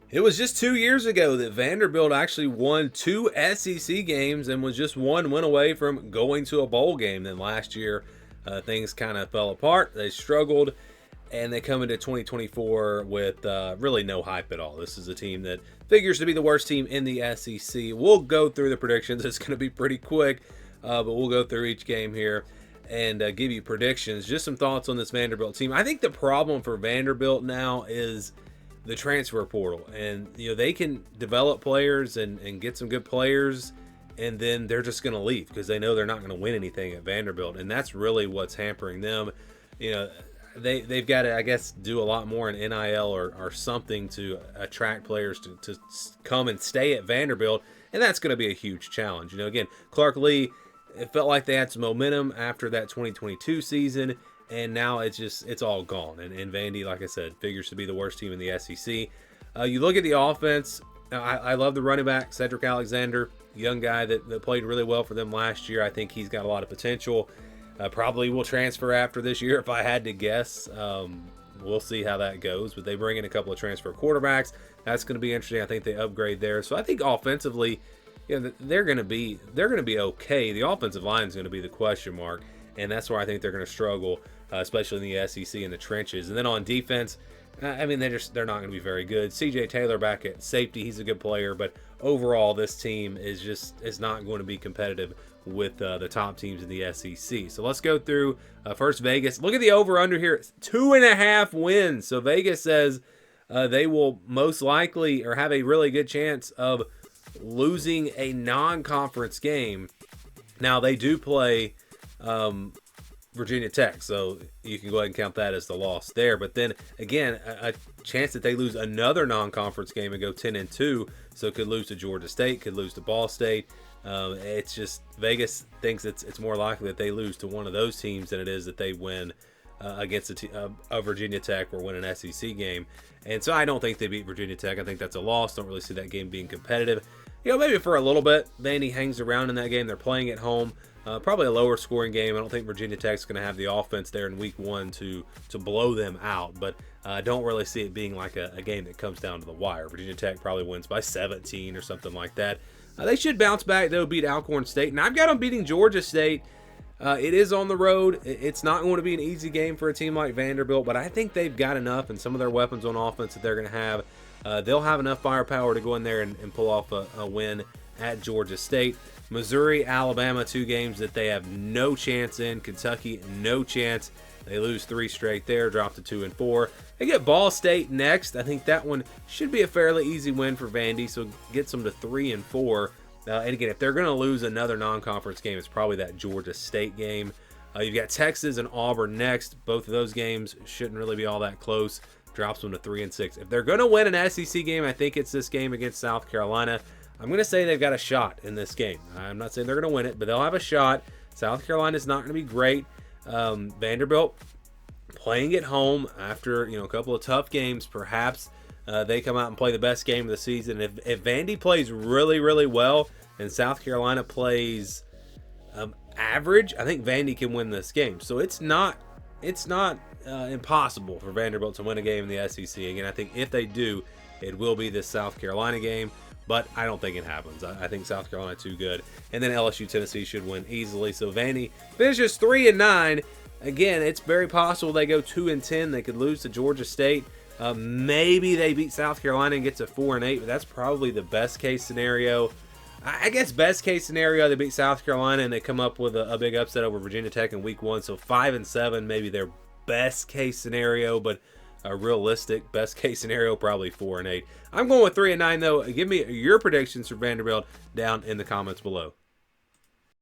It was just 2 years ago that Vanderbilt actually won two SEC games and was just one win away from going to a bowl game. Then last year, things kind of fell apart. They struggled, and they come into 2024 with really no hype at all. This is a team that figures to be the worst team in the SEC. We'll go through the predictions. It's going to be pretty quick, but we'll go through each game here and give you predictions. Just some thoughts on this Vanderbilt team. I think the problem for Vanderbilt now is the transfer portal, and they can develop players and get some good players, and then they're just going to leave because they know they're not going to win anything at Vanderbilt, and that's really what's hampering them. They've got to, I guess, do a lot more in NIL or something to attract players to come and stay at Vanderbilt, and that's going to be a huge challenge. Again, Clark Lee, it felt like they had some momentum after that 2022 season, and now it's all gone. And Vandy, like I said, figures to be the worst team in the SEC. You look at the offense. I love the running back, Cedric Alexander, young guy that played really well for them last year. I think he's got a lot of potential. Probably will transfer after this year if I had to guess. We'll see how that goes. But they bring in a couple of transfer quarterbacks. That's going to be interesting. I think they upgrade there. So I think offensively, they're going to be okay. The offensive line is going to be the question mark, and that's where I think they're going to struggle, especially in the SEC in the trenches. And then on defense, they're not going to be very good. CJ Taylor back at safety, he's a good player, but overall this team is not going to be competitive with the top teams in the SEC. So let's go through first Vegas. Look at the over-under here. It's 2.5 wins. So Vegas says they will most likely or have a really good chance of losing a non-conference game. Now they do play Virginia Tech, so you can go ahead and count that as the loss there. But then again, a chance that they lose another non-conference game and go 10-2, so could lose to Georgia State, could lose to Ball State. It's just Vegas thinks it's more likely that they lose to one of those teams than it is that they win against a Virginia Tech or win an SEC game. And so I don't think they beat Virginia Tech. I think that's a loss. Don't really see that game being competitive. Maybe for a little bit, Vandy hangs around in that game. They're playing at home. Probably a lower scoring game. I don't think Virginia Tech's going to have the offense there in week one to blow them out. But I don't really see it being like a game that comes down to the wire. Virginia Tech probably wins by 17 or something like that. They should bounce back, though, beat Alcorn State. And I've got them beating Georgia State. It is on the road. It's not going to be an easy game for a team like Vanderbilt, but I think they've got enough and some of their weapons on offense that they're going to have. They'll have enough firepower to go in there and pull off a win at Georgia State. Missouri, Alabama, two games that they have no chance in. Kentucky, no chance. They lose 3 straight there, drop to 2-4. They get Ball State next. I think that one should be a fairly easy win for Vandy, so gets them to 3-4. And again, if they're going to lose another non-conference game, it's probably that Georgia State game. You've got Texas and Auburn next. Both of those games shouldn't really be all that close. Drops them to 3-6. If they're going to win an SEC game, I think it's this game against South Carolina. I'm going to say they've got a shot in this game. I'm not saying they're going to win it, but they'll have a shot. South Carolina's not going to be great. Vanderbilt playing at home after a couple of tough games. Perhaps they come out and play the best game of the season. If Vandy plays really, really well and South Carolina plays average, I think Vandy can win this game. So it's not impossible for Vanderbilt to win a game in the SEC. Again, I think if they do, it will be this South Carolina game. But I don't think it happens. I think South Carolina too good. And then LSU, Tennessee should win easily. So Vandy finishes 3-9. Again, it's very possible they go 2-10. They could lose to Georgia State. Maybe they beat South Carolina and get to 4-8. But that's probably the best case scenario. I guess best case scenario, they beat South Carolina and they come up with a big upset over Virginia Tech in week 1. So 5-7, maybe their best case scenario. But a realistic best case scenario, probably 4-8. I'm going with 3-9 though. Give me your predictions for Vanderbilt down in the comments below.